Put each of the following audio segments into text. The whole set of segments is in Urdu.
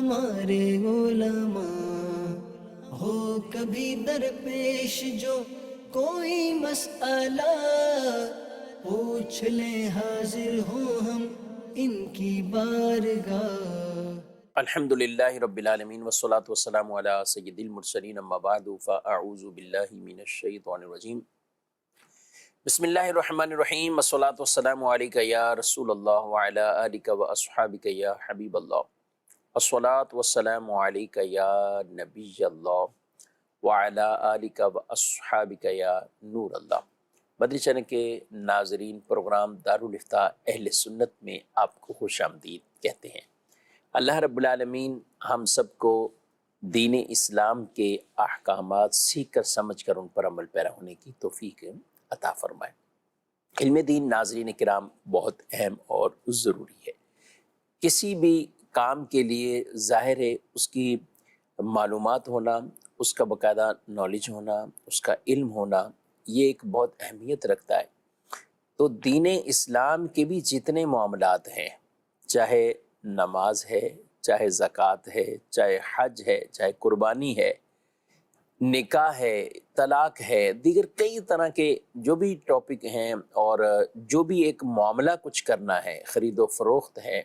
ہمارے علماء، ہو کبھی درپیش جو کوئی مسئلہ، پوچھ لیں حاضر ہوں ہم ان کی بارگاہ۔ الحمدللہ رب العالمین والصلاة والسلام علی سید المرسلین، اما بعد فاعوذ باللہ من الشیطان الرجیم، بسم اللہ الرحمن الرحیم، والصلاة والسلام علیکہ یا رسول اللہ وعلی آلکہ واصحابکہ یا حبیب اللہ، والصلاة والسلام علیکہ یا نبی اللہ وعلی آلکہ واصحابکہ یا نور اللہ۔ مدری چینل کے ناظرین، پروگرام دارالافتاء اہل سنت میں آپ کو خوش آمدید کہتے ہیں۔ اللہ رب العالمین ہم سب کو دین اسلام کے احکامات سیکھ کر سمجھ کر ان پر عمل پیرا ہونے کی توفیق عطا فرمائے۔ علم دین ناظرین کرام بہت اہم اور ضروری ہے۔ کسی بھی کام کے لیے ظاہر ہے اس کی معلومات ہونا، اس کا باقاعدہ نالج ہونا، اس کا علم ہونا، یہ ایک بہت اہمیت رکھتا ہے۔ تو دین اسلام کے بھی جتنے معاملات ہیں، چاہے نماز ہے، چاہے زکوٰۃ ہے، چاہے حج ہے، چاہے قربانی ہے، نکاح ہے، طلاق ہے، دیگر کئی طرح کے جو بھی ٹاپک ہیں، اور جو بھی ایک معاملہ کچھ کرنا ہے، خرید و فروخت ہے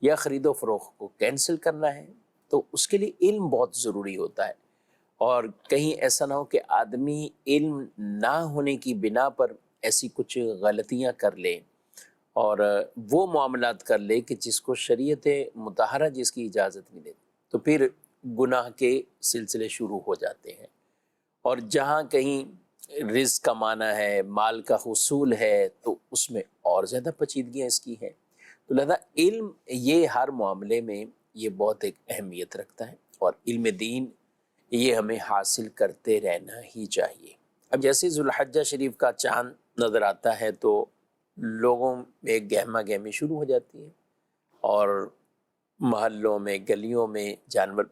یا خرید و فروخت کو کینسل کرنا ہے، تو اس کے لیے علم بہت ضروری ہوتا ہے۔ اور کہیں ایسا نہ ہو کہ آدمی علم نہ ہونے کی بنا پر ایسی کچھ غلطیاں کر لے اور وہ معاملات کر لے کہ جس کو شریعت مطہرہ جس کی اجازت ملے، تو پھر گناہ کے سلسلے شروع ہو جاتے ہیں۔ اور جہاں کہیں رزق کمانا ہے، مال کا حصول ہے، تو اس میں اور زیادہ پیچیدگیاں اس کی ہیں۔ تو لہذا علم یہ ہر معاملے میں یہ بہت ایک اہمیت رکھتا ہے، اور علم دین یہ ہمیں حاصل کرتے رہنا ہی چاہیے۔ اب جیسے ذوالحجہ شریف کا چاند نظر آتا ہے تو لوگوں میں گہما گہمی شروع ہو جاتی ہے، اور محلوں میں، گلیوں میں جانور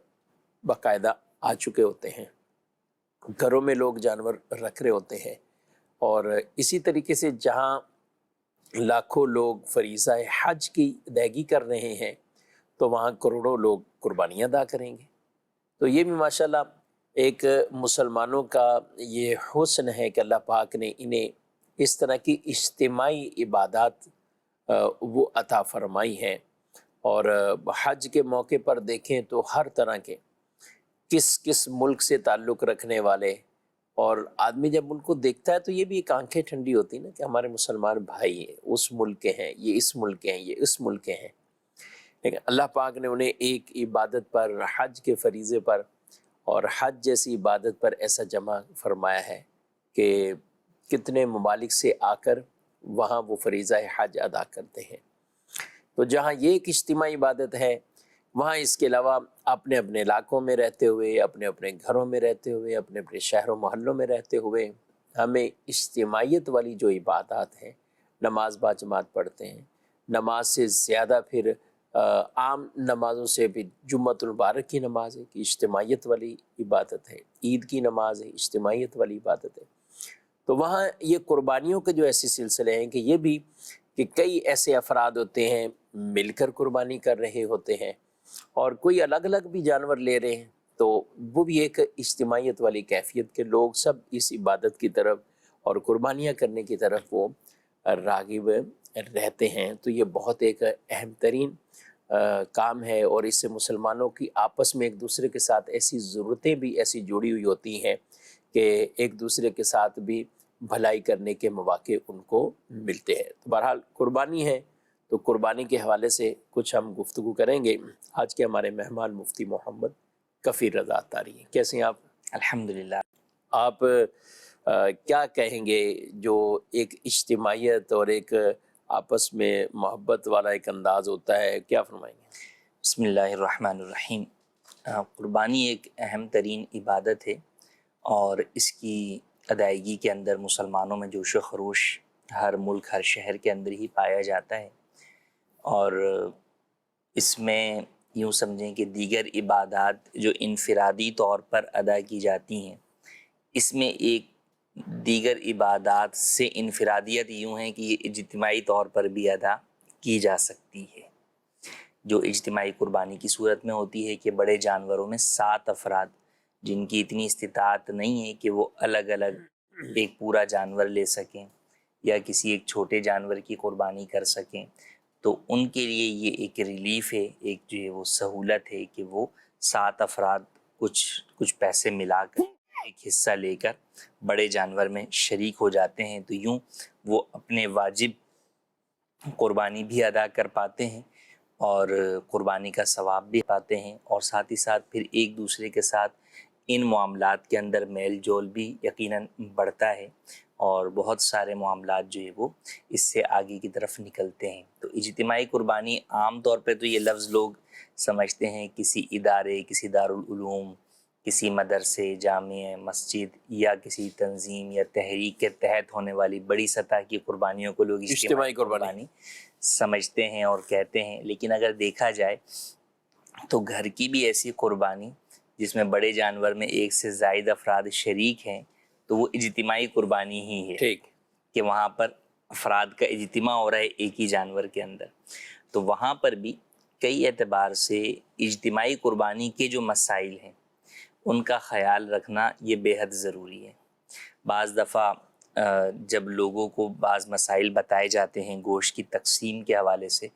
باقاعدہ آ چکے ہوتے ہیں، گھروں میں لوگ جانور رکھ رہے ہوتے ہیں، اور اسی طریقے سے جہاں لاکھوں لوگ فریضہ حج کی ادائیگی کر رہے ہیں، تو وہاں کروڑوں لوگ قربانیاں ادا کریں گے۔ تو یہ بھی ماشاءاللہ ایک مسلمانوں کا یہ حسن ہے کہ اللہ پاک نے انہیں اس طرح کی اجتماعی عبادات وہ عطا فرمائی ہیں۔ اور حج کے موقع پر دیکھیں تو ہر طرح کے کس کس ملک سے تعلق رکھنے والے، اور آدمی جب ان کو دیکھتا ہے تو یہ بھی ایک آنکھیں ٹھنڈی ہوتی نا کہ ہمارے مسلمان بھائی ہیں، اس ملک کے ہیں، یہ اس ملک کے ہیں، یہ اس ملک کے ہیں، لیکن اللہ پاک نے انہیں ایک عبادت پر، حج کے فریضے پر، اور حج جیسی عبادت پر ایسا جمع فرمایا ہے کہ کتنے ممالک سے آ کر وہاں وہ فریضہ حج ادا کرتے ہیں۔ تو جہاں یہ ایک اجتماعی عبادت ہے، وہاں اس کے علاوہ اپنے اپنے علاقوں میں رہتے ہوئے، اپنے اپنے گھروں میں رہتے ہوئے، اپنے اپنے شہروں محلوں میں رہتے ہوئے ہمیں اجتماعیت والی جو عبادات ہیں، نماز باجماعت پڑھتے ہیں، نماز سے زیادہ پھر عام نمازوں سے بھی جمعۃ المبارک کی نماز ہے کہ اجتماعیت والی عبادت ہے، عید کی نماز ہے، اجتماعیت والی عبادت ہے۔ تو وہاں یہ قربانیوں کے جو ایسے سلسلے ہیں کہ یہ بھی کہ کئی ایسے افراد ہوتے ہیں مل کر قربانی کر رہے ہوتے ہیں، اور کوئی الگ الگ بھی جانور لے رہے ہیں، تو وہ بھی ایک اجتماعیت والی کیفیت کے لوگ سب اس عبادت کی طرف اور قربانیاں کرنے کی طرف وہ راغب رہتے ہیں۔ تو یہ بہت ایک اہم ترین کام ہے، اور اس سے مسلمانوں کی آپس میں ایک دوسرے کے ساتھ ایسی ضرورتیں بھی ایسی جڑی ہوئی ہوتی ہیں کہ ایک دوسرے کے ساتھ بھی بھلائی کرنے کے مواقع ان کو ملتے ہیں۔ تو بہرحال قربانی ہے، تو قربانی کے حوالے سے کچھ ہم گفتگو کریں گے۔ آج کے ہمارے مہمان مفتی محمد کفیل رضا عطاری ہیں۔ کیسے ہیں آپ؟ الحمدللہ۔ آپ کیا کہیں گے جو ایک اجتماعیت اور ایک آپس میں محبت والا ایک انداز ہوتا ہے، کیا فرمائیں گے؟ بسم اللہ الرحمن الرحیم۔ قربانی ایک اہم ترین عبادت ہے، اور اس کی ادائیگی کے اندر مسلمانوں میں جوش و خروش ہر ملک، ہر شہر کے اندر ہی پایا جاتا ہے، اور اس میں یوں سمجھیں کہ دیگر عبادات جو انفرادی طور پر ادا کی جاتی ہیں، اس میں ایک دیگر عبادات سے انفرادیت یوں ہے کہ یہ اجتماعی طور پر بھی ادا کی جا سکتی ہے۔ جو اجتماعی قربانی کی صورت میں ہوتی ہے کہ بڑے جانوروں میں 7 افراد جن کی اتنی استطاعت نہیں ہے کہ وہ الگ الگ ایک پورا جانور لے سکیں یا کسی ایک چھوٹے جانور کی قربانی کر سکیں، تو ان کے لیے یہ ایک ریلیف ہے، ایک جو ہے وہ سہولت ہے کہ وہ 7 افراد کچھ پیسے ملا کر ایک حصہ لے کر بڑے جانور میں شریک ہو جاتے ہیں، تو یوں وہ اپنے واجب قربانی بھی ادا کر پاتے ہیں اور قربانی کا ثواب بھی پاتے ہیں، اور ساتھ ہی ساتھ پھر ایک دوسرے کے ساتھ ان معاملات کے اندر میل جول بھی یقیناً بڑھتا ہے اور بہت سارے معاملات جو ہے وہ اس سے آگے کی طرف نکلتے ہیں۔ تو اجتماعی قربانی عام طور پہ تو یہ لفظ لوگ سمجھتے ہیں کسی ادارے، کسی دارالعلوم، کسی مدرسے، جامع مسجد یا کسی تنظیم یا تحریک کے تحت ہونے والی بڑی سطح کی قربانیوں کو لوگ اجتماعی قربانی سمجھتے ہیں اور کہتے ہیں، لیکن اگر دیکھا جائے تو گھر کی بھی ایسی قربانی جس میں بڑے جانور میں ایک سے زائد افراد شریک ہیں تو وہ اجتماعی قربانی ہی ہے، ٹھیک، کہ وہاں پر افراد کا اجتماع ہو رہا ہے ایک ہی جانور کے اندر، تو وہاں پر بھی کئی اعتبار سے اجتماعی قربانی کے جو مسائل ہیں ان کا خیال رکھنا یہ بے حد ضروری ہے۔ بعض دفعہ جب لوگوں کو بعض مسائل بتائے جاتے ہیں گوشت کی تقسیم کے حوالے سے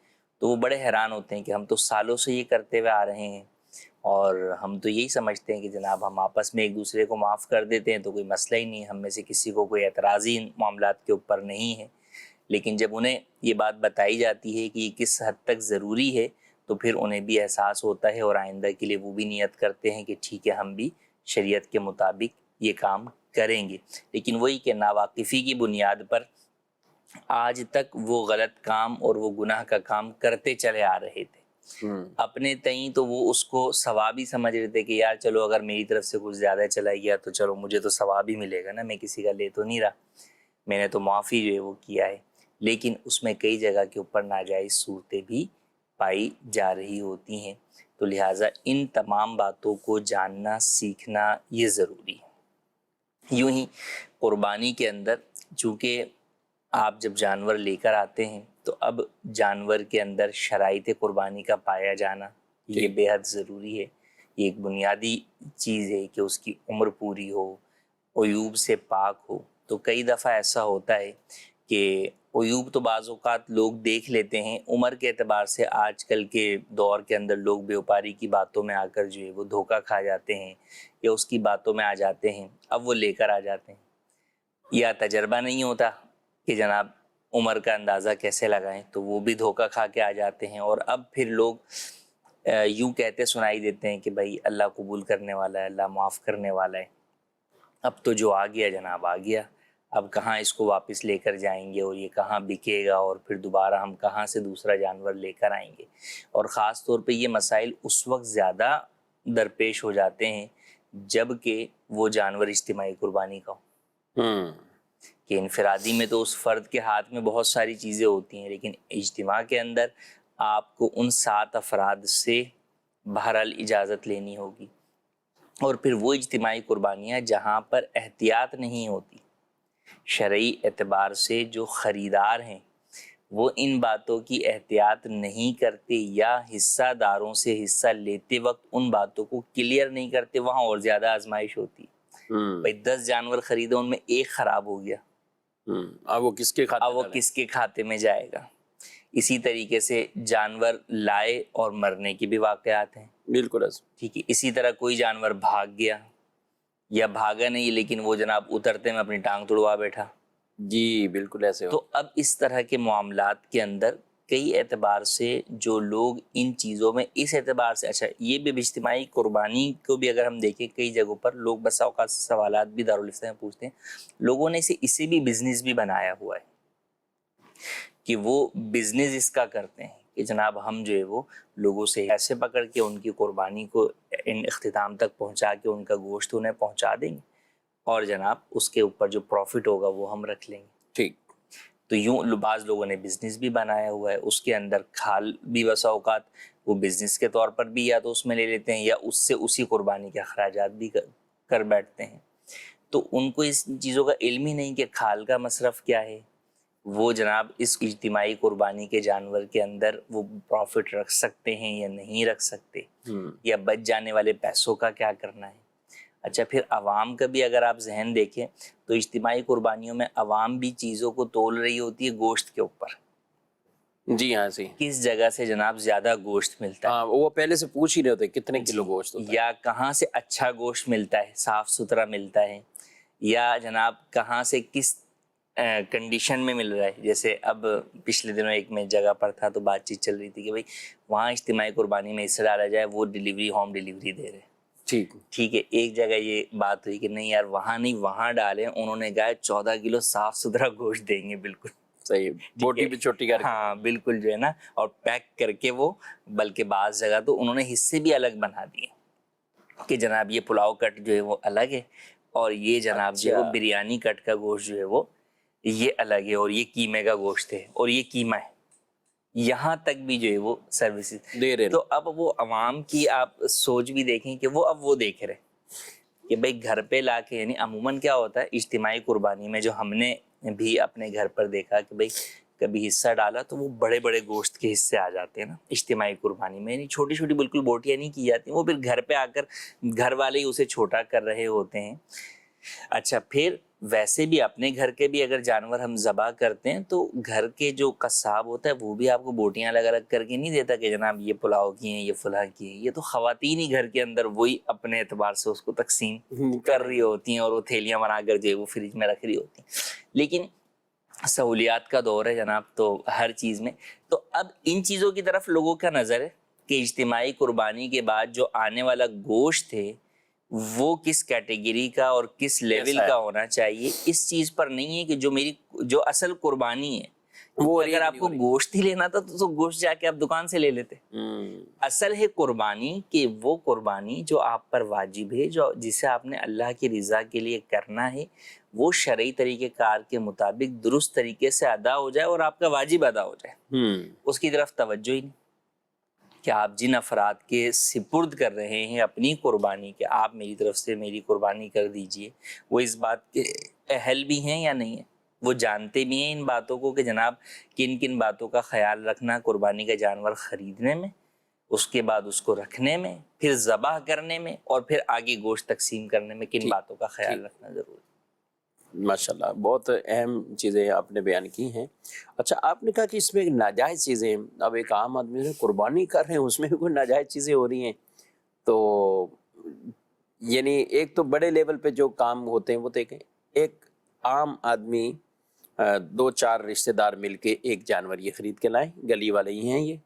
تو وہ بڑے حیران ہوتے ہیں کہ ہم تو سالوں سے یہ کرتے ہوئے آ رہے ہیں اور ہم تو یہی سمجھتے ہیں کہ جناب ہم آپس میں ایک دوسرے کو معاف کر دیتے ہیں تو کوئی مسئلہ ہی نہیں، ہم میں سے کسی کو کوئی اعتراضی ان معاملات کے اوپر نہیں ہے، لیکن جب انہیں یہ بات بتائی جاتی ہے کہ یہ کس حد تک ضروری ہے تو پھر انہیں بھی احساس ہوتا ہے اور آئندہ کے لیے وہ بھی نیت کرتے ہیں کہ ٹھیک ہے ہم بھی شریعت کے مطابق یہ کام کریں گے، لیکن وہی کہ ناواقفی کی بنیاد پر آج تک وہ غلط کام اور وہ گناہ کا کام کرتے چلے آ رہے تھے۔ اپنے تئیں تو وہ اس کو ثواب ہی سمجھ رہے تھے کہ یار چلو اگر میری طرف سے کچھ زیادہ چلا گیا تو چلو مجھے تو ثواب ہی ملے گا نا، میں کسی کا لے تو نہیں رہا، میں نے تو معافی جو ہے وہ کیا ہے، لیکن اس میں کئی جگہ کے اوپر ناجائز صورتیں بھی پائی جا رہی ہوتی ہیں، تو لہٰذا ان تمام باتوں کو جاننا سیکھنا یہ ضروری ہے۔ یوں ہی قربانی کے اندر چونکہ آپ جب جانور لے کر آتے ہیں تو اب جانور کے اندر شرائط قربانی کا پایا جانا یہ بے حد ضروری ہے، یہ ایک بنیادی چیز ہے کہ اس کی عمر پوری ہو، عیوب سے پاک ہو، تو کئی دفعہ ایسا ہوتا ہے کہ عیوب تو بعض اوقات لوگ دیکھ لیتے ہیں، عمر کے اعتبار سے آج کل کے دور کے اندر لوگ بیوپاری کی باتوں میں آ کر جو ہے وہ دھوکہ کھا جاتے ہیں یا اس کی باتوں میں آ جاتے ہیں، اب وہ لے کر آ جاتے ہیں، یا تجربہ نہیں ہوتا کہ جناب عمر کا اندازہ کیسے لگائیں تو وہ بھی دھوکہ کھا کے آ جاتے ہیں، اور اب پھر لوگ یوں کہتے سنائی دیتے ہیں کہ بھائی اللہ قبول کرنے والا ہے، اللہ معاف کرنے والا ہے، اب تو جو آ گیا جناب آ گیا، اب کہاں اس کو واپس لے کر جائیں گے اور یہ کہاں بکے گا اور پھر دوبارہ ہم کہاں سے دوسرا جانور لے کر آئیں گے، اور خاص طور پہ یہ مسائل اس وقت زیادہ درپیش ہو جاتے ہیں جب کہ وہ جانور اجتماعی قربانی کا ہو، کہ انفرادی میں تو اس فرد کے ہاتھ میں بہت ساری چیزیں ہوتی ہیں، لیکن اجتماع کے اندر آپ کو ان 7 افراد سے بہرحال اجازت لینی ہوگی، اور پھر وہ اجتماعی قربانیاں جہاں پر احتیاط نہیں ہوتی، شرعی اعتبار سے جو خریدار ہیں وہ ان باتوں کی احتیاط نہیں کرتے یا حصہ داروں سے حصہ لیتے وقت ان باتوں کو کلیئر نہیں کرتے، وہاں اور زیادہ آزمائش ہوتی ہے۔ بھائی 10 جانور خریدے ان میں ایک خراب ہو گیا، اب وہ کس کے کھاتے میں جائے گا؟ اسی طریقے سے جانور لائے اور مرنے کے بھی واقعات ہیں، بالکل ٹھیک ہے، اسی طرح کوئی جانور بھاگ گیا یا بھاگا نہیں لیکن وہ جناب اترتے میں اپنی ٹانگ توڑوا بیٹھا، جی بالکل ایسے تو اب اس طرح کے معاملات کے اندر کئی اعتبار سے جو لوگ ان چیزوں میں اس اعتبار سے، اچھا یہ بھی اجتماعی قربانی کو بھی اگر ہم دیکھیں کئی جگہوں پر لوگ بس اوقات سوالات بھی دارالفتہ میں پوچھتے ہیں، لوگوں نے اسے بھی بزنس بھی بنایا ہوا ہے کہ وہ بزنس اس کا کرتے ہیں کہ جناب ہم جو ہے وہ لوگوں سے ایسے پکڑ کے ان کی قربانی کو ان اختتام تک پہنچا کے ان کا گوشت انہیں پہنچا دیں گے اور جناب اس کے اوپر جو پروفٹ ہوگا وہ ہم رکھ لیں گے، ٹھیک، تو یوں بعض لوگوں نے بزنس بھی بنایا ہوا ہے، اس کے اندر کھال بھی بسا اوقات وہ بزنس کے طور پر بھی یا تو اس میں لے لیتے ہیں یا اس سے اسی قربانی کے اخراجات بھی کر بیٹھتے ہیں، تو ان کو اس چیزوں کا علم ہی نہیں کہ کھال کا مصرف کیا ہے، وہ جناب اس اجتماعی قربانی کے جانور کے اندر وہ پروفٹ رکھ سکتے ہیں یا نہیں رکھ سکتے، یا بچ جانے والے پیسوں کا کیا کرنا ہے۔ اچھا پھر عوام کا بھی اگر آپ ذہن دیکھیں تو اجتماعی قربانیوں میں عوام بھی چیزوں کو تول رہی ہوتی ہے گوشت کے اوپر، جی ہاں جی کس جگہ سے جناب زیادہ گوشت ملتا ہے، وہ پہلے سے پوچھ ہی رہے ہوتے کتنے کلو گوشت ہوتا ہے، یا کہاں سے اچھا گوشت ملتا ہے، صاف ستھرا ملتا ہے، یا جناب کہاں سے کس کنڈیشن میں مل رہا ہے۔ جیسے اب پچھلے دنوں ایک میں جگہ پر تھا تو بات چیت چل رہی تھی کہ بھائی وہاں اجتماعی قربانی میں اس سے ڈالا جائے، وہ ڈیلیوری ہوم ڈیلیوری دے رہے، ٹھیک ہے۔ ایک جگہ یہ بات ہوئی کہ نہیں یار وہاں نہیں وہاں ڈالیں، انہوں نے کہا 14 کلو صاف ستھرا گوشت دیں گے، بالکل صحیح، بوٹی پہ چھوٹی کر کے، ہاں بالکل جو ہے نا، اور پیک کر کے وہ، بلکہ بعض جگہ تو انہوں نے حصے بھی الگ بنا دیے کہ جناب یہ پلاؤ کٹ جو ہے وہ الگ ہے، اور یہ جناب جو ہے وہ بریانی کٹ کا گوشت جو ہے وہ یہ الگ ہے، اور یہ قیمے کا گوشت ہے، اور یہ قیمہ ہے، یہاں تک بھی جو ہے وہ سروسز دے رہے۔ تو اب وہ عوام کی آپ سوچ بھی دیکھیں کہ وہ اب وہ دیکھ رہے کہ بھائی گھر پہ لا کے، یعنی عموماً کیا ہوتا ہے اجتماعی قربانی میں، جو ہم نے بھی اپنے گھر پر دیکھا کہ بھائی کبھی حصہ ڈالا تو وہ بڑے بڑے گوشت کے حصے آ جاتے ہیں نا اجتماعی قربانی میں، یعنی چھوٹی چھوٹی بالکل بوٹیاں نہیں کی جاتی، وہ پھر گھر پہ آ کر گھر والے ہی اسے چھوٹا کر رہے ہوتے ہیں۔ اچھا پھر ویسے بھی اپنے گھر کے بھی اگر جانور ہم ذبح کرتے ہیں تو گھر کے جو قصاب ہوتا ہے وہ بھی آپ کو بوٹیاں الگ الگ کر کے نہیں دیتا کہ جناب یہ پلاؤ کی ہیں، یہ فلاں کی ہیں، یہ تو خواتین ہی گھر کے اندر وہی اپنے اعتبار سے اس کو تقسیم کر رہی ہوتی ہیں، اور وہ تھیلیاں بنا کر جو ہے وہ فریج میں رکھ رہی ہوتی ہیں۔ لیکن سہولیات کا دور ہے جناب، تو ہر چیز میں، تو اب ان چیزوں کی طرف لوگوں کا نظر ہے کہ اجتماعی قربانی کے بعد جو آنے والا گوشت ہے وہ کس کیٹیگری کا اور کس لیول کا ہونا چاہیے، اس چیز پر نہیں ہے کہ جو میری جو اصل قربانی ہے وہ اگر آپ کو گوشت ہی لینا تھا تو گوشت جا کے آپ دکان سے لے لیتے۔ اصل ہے قربانی کہ وہ قربانی جو آپ پر واجب ہے، جو جسے آپ نے اللہ کی رضا کے لیے کرنا ہے، وہ شرعی طریقہ کار کے مطابق درست طریقے سے ادا ہو جائے اور آپ کا واجب ادا ہو جائے، اس کی طرف توجہ ہی نہیں کہ آپ جن افراد کے سپرد کر رہے ہیں اپنی قربانی کہ آپ میری طرف سے میری قربانی کر دیجئے، وہ اس بات کے اہل بھی ہیں یا نہیں ہیں، وہ جانتے بھی ہیں ان باتوں کو کہ جناب کن کن باتوں کا خیال رکھنا قربانی کا جانور خریدنے میں، اس کے بعد اس کو رکھنے میں، پھر ذبح کرنے میں، اور پھر آگے گوشت تقسیم کرنے میں کن باتوں کا خیال رکھنا ضروری ہے۔ ماشاءاللہ بہت اہم چیزیں آپ نے بیان کی ہیں۔ اچھا آپ نے کہا کہ اس میں ناجائز چیزیں، اب ایک عام آدمی سے قربانی کر رہے ہیں اس میں بھی کوئی ناجائز چیزیں ہو رہی ہیں، تو یعنی ایک تو بڑے لیول پہ جو کام ہوتے ہیں وہ دیکھیں، ایک عام آدمی 2-4 رشتہ دار مل کے ایک جانور یہ خرید کے لائیں، گلی والے ہی ہیں یہ،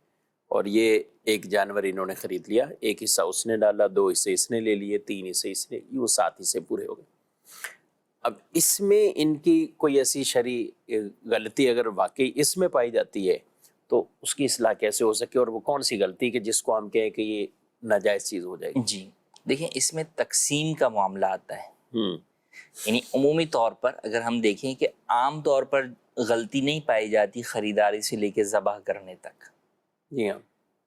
اور یہ ایک جانور انہوں نے خرید لیا، ایک حصہ اس نے ڈالا، 2 حصے اس نے لے لیے، 3 حصے اس نے، وہ 7 حصے پورے ہو گئے۔ اب اس میں ان کی کوئی ایسی شرعی غلطی اگر واقعی اس میں پائی جاتی ہے تو اس کی اصلاح کیسے ہو سکے، اور وہ کون سی غلطی کہ جس کو ہم کہیں کہ یہ ناجائز چیز ہو جائے گی؟ جی دیکھیں اس میں تقسیم کا معاملہ آتا ہے، یعنی عمومی طور پر اگر ہم دیکھیں کہ عام طور پر غلطی نہیں پائی جاتی خریداری سے لے کے ذبح کرنے تک، جی ہاں،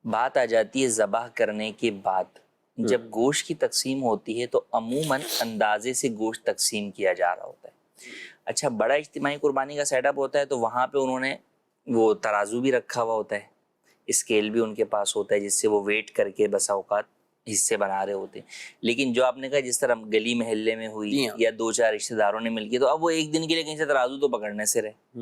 بات آ جاتی ہے ذبح کرنے کے بعد جب گوشت کی تقسیم ہوتی ہے تو عموماً اندازے سے گوشت تقسیم کیا جا رہا ہوتا ہے۔ اچھا بڑا اجتماعی قربانی کا سیٹ اپ ہوتا ہے تو وہاں پہ انہوں نے وہ ترازو بھی رکھا ہوا ہوتا ہے، اسکیل بھی ان کے پاس ہوتا ہے جس سے وہ ویٹ کر کے بسا اوقات حصے بنا رہے ہوتے ہیں۔ لیکن جو آپ نے کہا جس طرح گلی محلے میں ہوئی یا 2-4 رشتہ داروں نے مل کے، تو اب وہ ایک دن کے لیے کہیں سے ترازو تو پکڑنے سے رہے،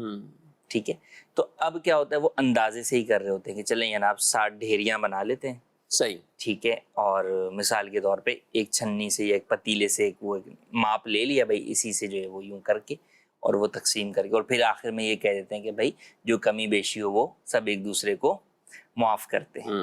ٹھیک ہے، تو اب کیا ہوتا ہے وہ اندازے سے ہی کر رہے ہوتے ہیں کہ چلیں جناب 60 ڈھیریاں بنا لیتے ہیں، صحیح، ٹھیک ہے، اور مثال کے طور پہ ایک چھنی سے یا ایک پتیلے سے ایک وہ ماپ لے لیا بھائی، اسی سے جو ہے وہ یوں کر کے اور وہ تقسیم کر کے، اور پھر آخر میں یہ کہہ دیتے ہیں کہ بھائی جو کمی بیشی ہو وہ سب ایک دوسرے کو معاف کرتے ہیں۔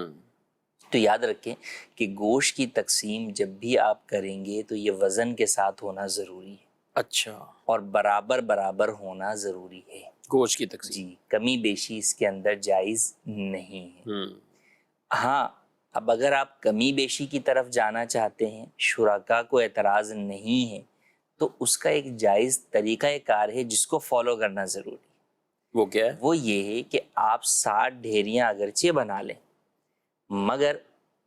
تو یاد رکھیں کہ گوشت کی تقسیم جب بھی آپ کریں گے تو یہ وزن کے ساتھ ہونا ضروری ہے، اچھا، اور برابر برابر ہونا ضروری ہے، گوشت کی تقسیم، جی کمی بیشی اس کے اندر جائز نہیں ہے۔ ہاں اب اگر آپ کمی بیشی کی طرف جانا چاہتے ہیں، شرکا کو اعتراض نہیں ہے، تو اس کا ایک جائز طریقہ کار ہے جس کو فالو کرنا ضروری ہے۔ وہ کیا ہے؟ وہ یہ ہے کہ آپ 60 ڈھیریاں اگرچہ بنا لیں، مگر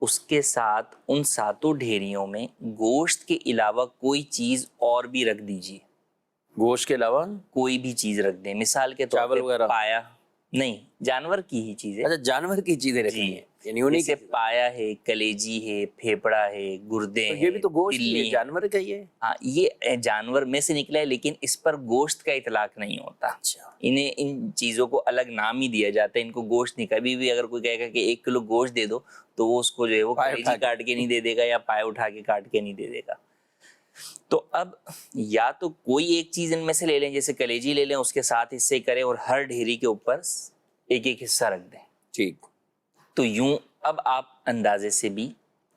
اس کے ساتھ ان 7 ڈھیریوں میں گوشت کے علاوہ کوئی چیز اور بھی رکھ دیجیے، گوشت کے علاوہ کوئی بھی چیز رکھ دیں، مثال کے طور چاول پہ وغیرہ؟ پایا نہیں، جانور کی ہی چیزیں، اچھا جانور کی چیزیں رکھنی جی، ہیں، یعنی انہیں جیسے پایا ہے، کلیجی ہے، پھیپڑا ہے، گردے تو ہیں، یہ بھی تو گوشت ہی تلی ہے، ہیں۔ جانور کا ہی ہے۔ ہاں، یہ جانور میں سے نکلا ہے، لیکن اس پر گوشت کا اطلاق نہیں ہوتا۔ اچھا، انہیں ان چیزوں کو الگ نام ہی دیا جاتا ہے، ان کو گوشت نہیں۔ کبھی بھی اگر کوئی کہے گا کہ 1 کلو گوشت دے دو، تو وہ اس کو جو ہے وہ پائے کلیجی اٹھا کے۔ کاٹ کے نہیں دے دے گا یا پائے اٹھا کے کاٹ کے نہیں دے دے گا۔ تو اب یا تو کوئی ایک چیز ان میں سے لے لیں، جیسے کلیجی لے لیں، اس کے 7 حصے کریں اور ہر ڈھیری کے اوپر ایک ایک حصہ رکھ دیں، ٹھیک، تو یوں اب آپ اندازے سے بھی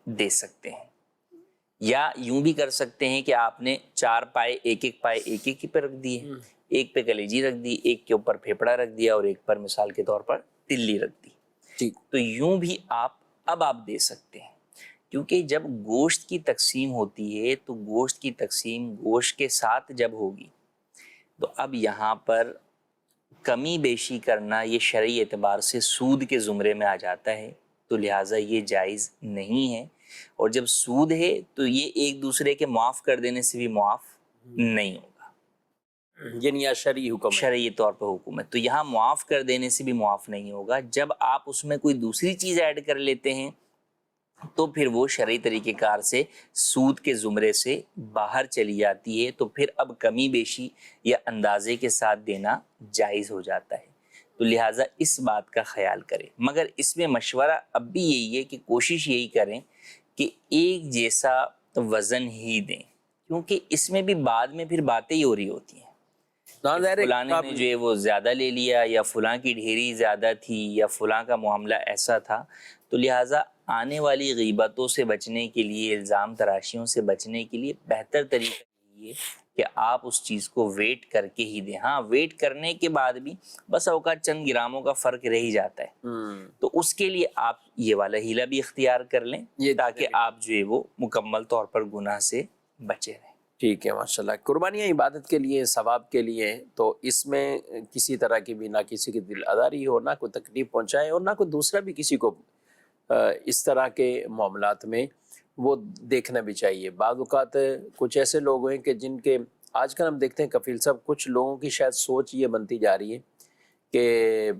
دے سکتے ہیں۔ یا یوں بھی کر سکتے ہیں کہ آپ نے 4 پائے ایک ایک ہی پہ رکھ دیے، ایک پہ کلیجی رکھ دی، ایک کے اوپر پھیپڑا رکھ دیا اور ایک پر مثال کے طور پر تلی رکھ دی، ٹھیک، تو یوں بھی آپ دے سکتے ہیں۔ کیونکہ جب گوشت کی تقسیم ہوتی ہے تو گوشت کی تقسیم گوشت کے ساتھ جب ہوگی، تو اب یہاں پر کمی بیشی کرنا یہ شرعی اعتبار سے سود کے زمرے میں آ جاتا ہے، تو لہٰذا یہ جائز نہیں ہے۔ اور جب سود ہے تو یہ ایک دوسرے کے معاف کر دینے سے بھی معاف نہیں ہوگا، یعنی یہ شرعی حکم ہے۔ شرعی طور پر حکم ہے، تو یہاں معاف کر دینے سے بھی معاف نہیں ہوگا۔ جب آپ اس میں کوئی دوسری چیز ایڈ کر لیتے ہیں تو پھر وہ شرعی طریقہ کار سے سود کے زمرے سے باہر چلی جاتی ہے، تو پھر اب کمی بیشی یا اندازے کے ساتھ دینا جائز ہو جاتا ہے۔ تو لہٰذا اس بات کا خیال کریں، مگر اس میں مشورہ اب بھی یہی ہے کہ کوشش یہی کریں کہ ایک جیسا وزن ہی دیں، کیونکہ اس میں بھی بعد میں پھر باتیں ہی ہو رہی ہوتی ہیں، فلاں نے جو ہے وہ زیادہ لے لیا، یا فلاں کی ڈھیری زیادہ تھی، یا فلاں کا معاملہ ایسا تھا۔ تو لہٰذا آنے والی غیبتوں سے بچنے کے لیے، الزام تراشیوں سے بچنے کے لیے بہتر طریقہ یہی ہے کہ آپ اس چیز کو ویٹ کر کے ہی دیں۔ ہاں، ویٹ کرنے کے بعد بھی بس اوقات چند گراموں کا فرق رہ ہی جاتا ہے، تو اس کے لیے آپ یہ والا ہیلا بھی اختیار کر لیں تاکہ آپ جو ہے وہ مکمل طور پر گناہ سے بچے رہیں۔ ٹھیک ہے، ماشاءاللہ۔ قربانیاں عبادت کے لیے، ثواب کے لیے، تو اس میں کسی طرح کی بھی نہ کسی کی دل آزاری ہو، نہ کوئی تکلیف پہنچائے، اور نہ کوئی دوسرا بھی کسی کو اس طرح کے معاملات میں وہ دیکھنا بھی چاہیے۔ بعض اوقات کچھ ایسے لوگ ہیں کہ جن کے آج کل ہم دیکھتے ہیں کفیل صاحب، کچھ لوگوں کی شاید سوچ یہ بنتی جا رہی ہے کہ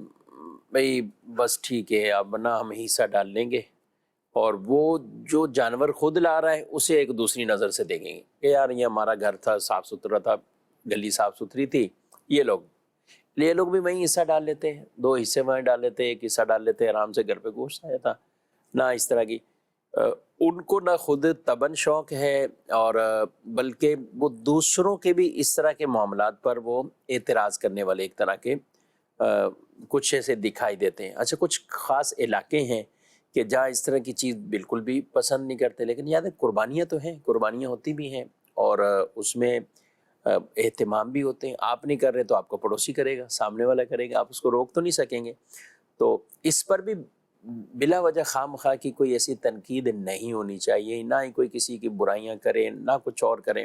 بھئی بس ٹھیک ہے، اب نہ ہم حصہ ڈال لیں گے، اور وہ جو جانور خود لا رہا ہے اسے ایک دوسری نظر سے دیکھیں گے کہ یار یہ ہمارا گھر تھا، صاف ستھرا تھا، گلی صاف ستھری تھی، یہ لوگ بھی وہیں حصہ ڈال لیتے ہیں، 2 حصے وہیں ڈال لیتے ہیں، 1 حصہ ڈال لیتے ہیں، آرام سے گھر پہ گوشت آیا تھا۔ نہ اس طرح کی ان کو نہ خود تباً شوق ہے، اور بلکہ وہ دوسروں کے بھی اس طرح کے معاملات پر وہ اعتراض کرنے والے ایک طرح کے کچھ ایسے دکھائی دیتے ہیں۔ اچھا، کچھ خاص علاقے ہیں کہ جہاں اس طرح کی چیز بالکل بھی پسند نہیں کرتے، لیکن یاد ہے قربانیاں تو ہیں، قربانیاں ہوتی بھی ہیں، اور اس میں اہتمام بھی ہوتے ہیں۔ آپ نہیں کر رہے تو آپ کا پڑوسی کرے گا، سامنے والا کرے گا، آپ اس کو روک تو نہیں سکیں گے۔ تو اس پر بھی بلا وجہ خام خواہ کی کوئی ایسی تنقید نہیں ہونی چاہیے، نہ ہی کوئی کسی کی برائیاں کریں، نہ کچھ اور کریں۔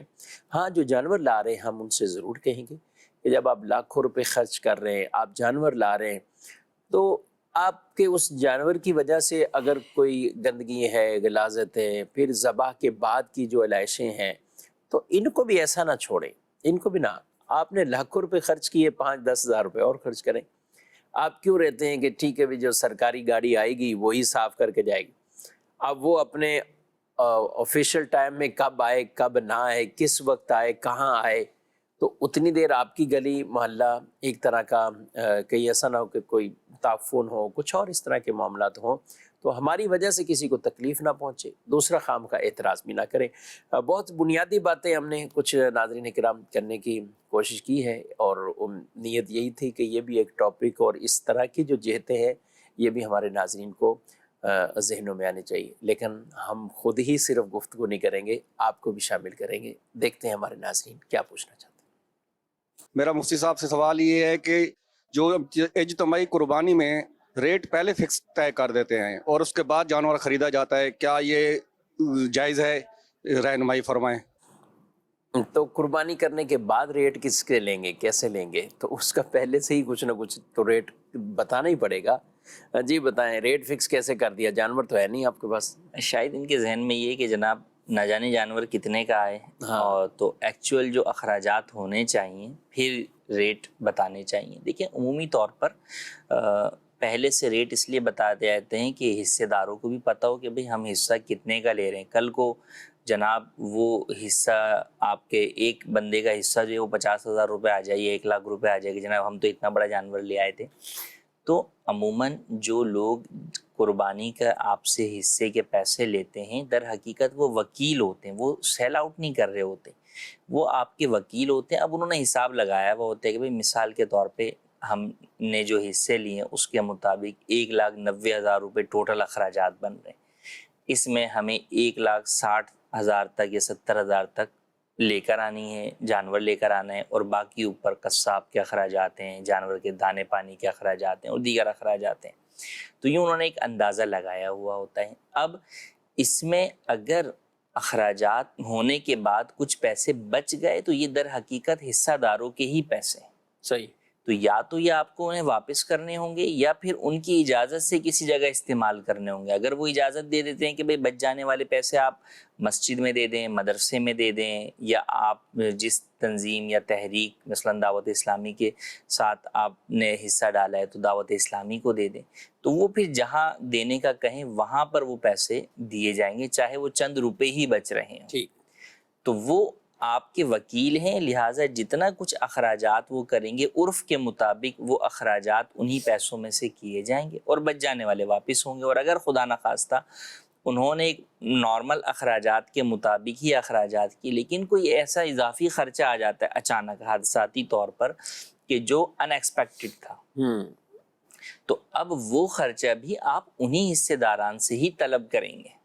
ہاں، جو جانور لا رہے ہیں ہم ان سے ضرور کہیں گے کہ جب آپ لاکھوں روپے خرچ کر رہے ہیں، آپ جانور لا رہے ہیں، تو آپ کے اس جانور کی وجہ سے اگر کوئی گندگی ہے، غلاظت ہے، پھر ذبح کے بعد کی جو علائشیں ہیں، تو ان کو بھی ایسا نہ چھوڑیں، ان کو بھی نہ۔ آپ نے لاکھوں روپے خرچ کیے، 5-10 ہزار روپے اور خرچ کریں۔ آپ کیوں رہتے ہیں کہ ٹھیک ہے بھی جو سرکاری گاڑی آئے گی وہی صاف کر کے جائے گی، اب وہ اپنے آفیشیل ٹائم میں کب آئے، کب نہ آئے، کس وقت آئے، کہاں آئے، تو اتنی دیر آپ کی گلی محلہ ایک طرح کا کہیں ایسا نہ ہو کہ کوئی تعفن ہو، کچھ اور اس طرح کے معاملات ہوں، تو ہماری وجہ سے کسی کو تکلیف نہ پہنچے، دوسرا خام کا اعتراض بھی نہ کریں۔ بہت بنیادی باتیں ہم نے کچھ ناظرین کرام کرنے کی کوشش کی ہے، اور نیت یہی تھی کہ یہ بھی ایک ٹاپک اور اس طرح کی جو جہتیں ہیں یہ بھی ہمارے ناظرین کو ذہنوں میں آنے چاہیے، لیکن ہم خود ہی صرف گفتگو نہیں کریں گے، آپ کو بھی شامل کریں گے۔ دیکھتے ہیں ہمارے ناظرین کیا پوچھنا چاہتے ہیں۔ میرا مفتی صاحب سے سوال یہ ہے کہ جو اجتماعی قربانی میں ریٹ پہلے فکس طے کر دیتے ہیں اور اس کے بعد جانور خریدا جاتا ہے، کیا یہ جائز ہے؟ رہنمائی فرمائیں۔ تو قربانی کرنے کے بعد ریٹ کس کے لیں گے، کیسے لیں گے؟ تو اس کا پہلے سے ہی کچھ نہ کچھ تو ریٹ بتانا ہی پڑے گا۔ جی بتائیں، ریٹ فکس کیسے کر دیا؟ جانور تو ہے نہیں آپ کے پاس۔ شاید ان کے ذہن میں یہ کہ جناب نہ جانے جانور کتنے کا آئے، ہاں۔ اور تو ایکچوئل جو اخراجات ہونے چاہیے پھر ریٹ بتانے چاہیے۔ دیکھیں عمومی طور پر پہلے سے ریٹ اس لیے بتاتے جاتے ہیں کہ حصے داروں کو بھی پتہ ہو کہ بھئی ہم حصہ کتنے کا لے رہے ہیں۔ کل کو جناب وہ حصہ آپ کے ایک بندے کا حصہ جو ہے وہ 50,000 روپے آ جائے، 1,00,000 روپے آ جائے کہ جناب ہم تو اتنا بڑا جانور لے آئے تھے۔ تو عموماً جو لوگ قربانی کا آپ سے حصے کے پیسے لیتے ہیں در حقیقت وہ وکیل ہوتے ہیں، وہ سیل آؤٹ نہیں کر رہے ہوتے، وہ آپ کے وکیل ہوتے ہیں۔ اب انہوں نے حساب لگایا ہوا ہوتا ہے کہ بھئی مثال کے طور پہ ہم نے جو حصے لیے ہیں اس کے مطابق 1,90,000 روپے ٹوٹل اخراجات بن رہے ہیں، اس میں ہمیں 1,60,000 تک یا 70,000 تک لے کر آنی ہے، جانور لے کر آنا ہے، اور باقی اوپر قصاب کے اخراجات ہیں، جانور کے دانے پانی کے اخراجات ہیں اور دیگر اخراجات ہیں۔ تو یہ انہوں نے ایک اندازہ لگایا ہوا ہوتا ہے۔ اب اس میں اگر اخراجات ہونے کے بعد کچھ پیسے بچ گئے تو یہ در حقیقت حصہ داروں کے ہی پیسے ہیں۔ صحیح۔ تو یا تو یہ آپ کو انہیں واپس کرنے ہوں گے یا پھر ان کی اجازت سے کسی جگہ استعمال کرنے ہوں گے۔ اگر وہ اجازت دے دیتے ہیں کہ بھئی بچ جانے والے پیسے آپ مسجد میں دے دیں، مدرسے میں دے دیں، یا آپ جس تنظیم یا تحریک مثلا دعوت اسلامی کے ساتھ آپ نے حصہ ڈالا ہے تو دعوت اسلامی کو دے دیں، تو وہ پھر جہاں دینے کا کہیں وہاں پر وہ پیسے دیے جائیں گے، چاہے وہ چند روپے ہی بچ رہے ہوں۔ ٹھیک۔ تو وہ آپ کے وکیل ہیں، لہٰذا جتنا کچھ اخراجات وہ کریں گے عرف کے مطابق وہ اخراجات انہی پیسوں میں سے کیے جائیں گے اور بچ جانے والے واپس ہوں گے۔ اور اگر خدا نخواستہ انہوں نے ایک نارمل اخراجات کے مطابق ہی اخراجات کی لیکن کوئی ایسا اضافی خرچہ آ جاتا ہے اچانک حادثاتی طور پر کہ جو ان ایکسپیکٹڈ تھا، تو اب وہ خرچہ بھی آپ انہی حصے داران سے ہی طلب کریں گے۔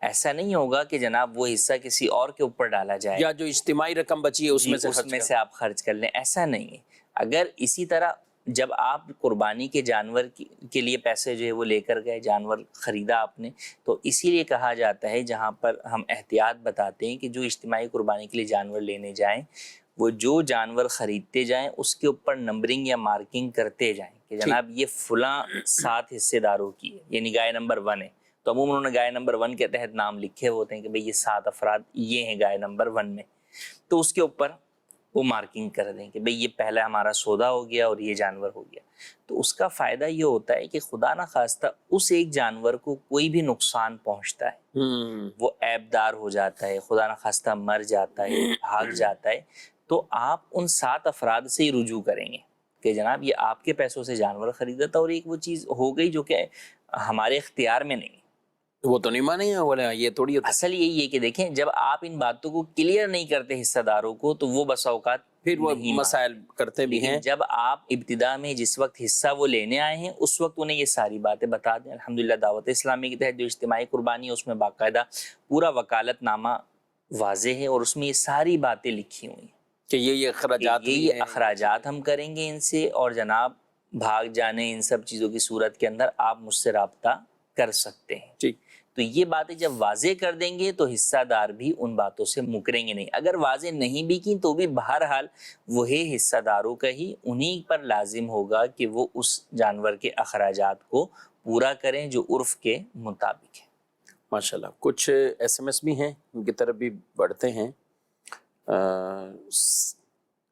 ایسا نہیں ہوگا کہ جناب وہ حصہ کسی اور کے اوپر ڈالا جائے یا جو اجتماعی رقم بچی ہے اس میں سے اس میں سے آپ خرچ کر لیں، ایسا نہیں ہے۔ اگر اسی طرح جب آپ قربانی کے جانور کے لیے پیسے جو ہے وہ لے کر گئے، جانور خریدا آپ نے، تو اسی لیے کہا جاتا ہے جہاں پر ہم احتیاط بتاتے ہیں کہ جو اجتماعی قربانی کے لیے جانور لینے جائیں وہ جو جانور خریدتے جائیں اس کے اوپر نمبرنگ یا مارکنگ کرتے جائیں کہ جناب یہ فلاں 7 حصے داروں کی ہے، یعنی گائے نمبر 1 ہے، تو عموماً انہوں نے گائے نمبر 1 کے تحت نام لکھے ہوتے ہیں کہ بھئی یہ 7 افراد یہ ہیں گائے نمبر 1 میں، تو اس کے اوپر وہ مارکنگ کر دیں کہ بھئی یہ پہلا ہمارا سودا ہو گیا اور یہ جانور ہو گیا۔ تو اس کا فائدہ یہ ہوتا ہے کہ خدا نخواستہ اس ایک جانور کو کوئی بھی نقصان پہنچتا ہے، وہ عیب دار ہو جاتا ہے، خدا نخواستہ مر جاتا ہے، بھاگ جاتا ہے، تو آپ ان 7 افراد سے ہی رجوع کریں گے کہ جناب یہ آپ کے پیسوں سے جانور خریدا تھا اور ایک وہ چیز ہو گئی جو کہ ہمارے اختیار میں نہیں۔ وہ تو نہیں مانے گا، بولے یہ تھوڑی ہوتا ہے۔ اصل یہی ہے کہ دیکھیں جب آپ ان باتوں کو کلیئر نہیں کرتے حصہ داروں کو تو وہ بسا اوقات پھر وہ نہیں مسائل کرتے بھی ہیں۔ لیکن جب آپ ابتدا میں جس وقت حصہ وہ لینے آئے ہیں اس وقت انہیں یہ ساری باتیں بتا دیں۔ الحمدللہ دعوت اسلامی کے تحت جو اجتماعی قربانی ہے اس میں باقاعدہ پورا وکالت نامہ واضح ہے اور اس میں یہ ساری باتیں لکھی ہوئی ہیں کہ یہ اخراجات کہ یہ اخراجات ہم کریں گے ان سے، اور جناب بھاگ جانے ان سب چیزوں کی صورت کے اندر آپ مجھ سے رابطہ کر سکتے ہیں۔ ٹھیک۔ تو یہ باتیں جب واضح کر دیں گے تو حصہ دار بھی ان باتوں سے مکریں گے نہیں۔ اگر واضح نہیں بھی کی تو بھی بہرحال وہی حصہ داروں کا ہی انہی پر لازم ہوگا کہ وہ اس جانور کے اخراجات کو پورا کریں جو عرف کے مطابق ہے۔ ماشاءاللہ۔ کچھ SMS بھی ہیں، ان کی طرف بھی بڑھتے ہیں۔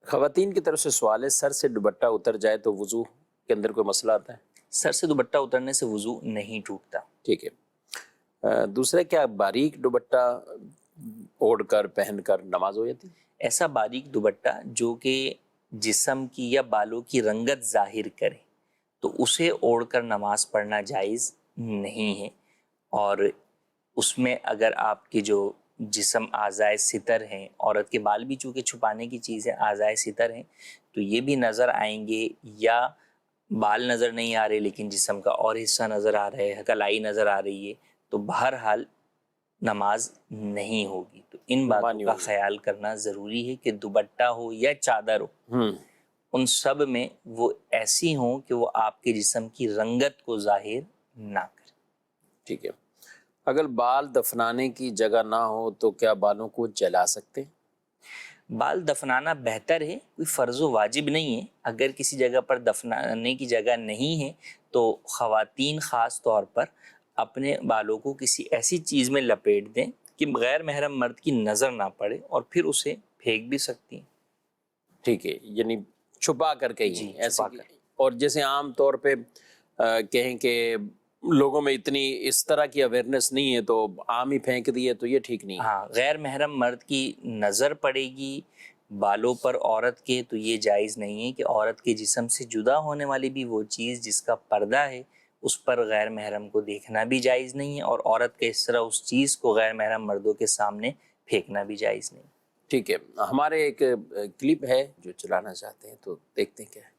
خواتین کی طرف سے سوال ہے، سر سے دوپٹہ اتر جائے تو وضو کے اندر کوئی مسئلہ آتا ہے؟ سر سے دوپٹہ اترنے سے وضو نہیں ٹوٹتا۔ ٹھیک ہے۔ دوسرے کیا باریک دوپٹہ اوڑھ کر پہن کر نماز ہو جاتی ہے؟ ایسا باریک دوپٹہ جو کہ جسم کی یا بالوں کی رنگت ظاہر کرے تو اسے اوڑھ کر نماز پڑھنا جائز نہیں ہے، اور اس میں اگر آپ کے جو جسم اعضائے ستر ہیں، عورت کے بال بھی چونکہ چھپانے کی چیز ہے، اعضائے ستر ہیں، تو یہ بھی نظر آئیں گے، یا بال نظر نہیں آ رہے لیکن جسم کا اور حصہ نظر آ رہا ہے، کلائی نظر آ رہی ہے، تو بہرحال نماز نہیں ہوگی۔ تو ان باتوں کا خیال کرنا ضروری ہے کہ دوپٹہ ہو یا چادر ہو، ان سب میں وہ ایسی ہوں کہ وہ آپ کے جسم کی رنگت کو ظاہر نہ کرے۔ ٹھیک ہے۔ اگر بال دفنانے کی جگہ نہ ہو تو کیا بالوں کو جلا سکتے ہیں؟ بال دفنانا بہتر ہے، کوئی فرض و واجب نہیں ہے۔ اگر کسی جگہ پر دفنانے کی جگہ نہیں ہے تو خواتین خاص طور پر اپنے بالوں کو کسی ایسی چیز میں لپیٹ دیں کہ غیر محرم مرد کی نظر نہ پڑے اور پھر اسے پھینک بھی سکتی ہیں. ٹھیک ہے، یعنی چھپا کر کے ہی جی، ایسے. چھپا کر. اور جیسے عام طور پہ کہیں کہ لوگوں میں اتنی اس طرح کی اویئرنیس نہیں ہے تو عام ہی پھینک دیے تو یہ ٹھیک نہیں ہے. ہاں، غیر محرم مرد کی نظر پڑے گی بالوں پر عورت کے تو یہ جائز نہیں ہے کہ عورت کے جسم سے جدا ہونے والی بھی وہ چیز جس کا پردہ ہے اس پر غیر محرم کو دیکھنا بھی جائز نہیں ہے، اور عورت کے اس طرح اس چیز کو غیر محرم مردوں کے سامنے پھینکنا بھی جائز نہیں. ٹھیک ہے، ہمارے ایک کلپ ہے جو چلانا چاہتے ہیں تو دیکھتے ہیں کیا ہے.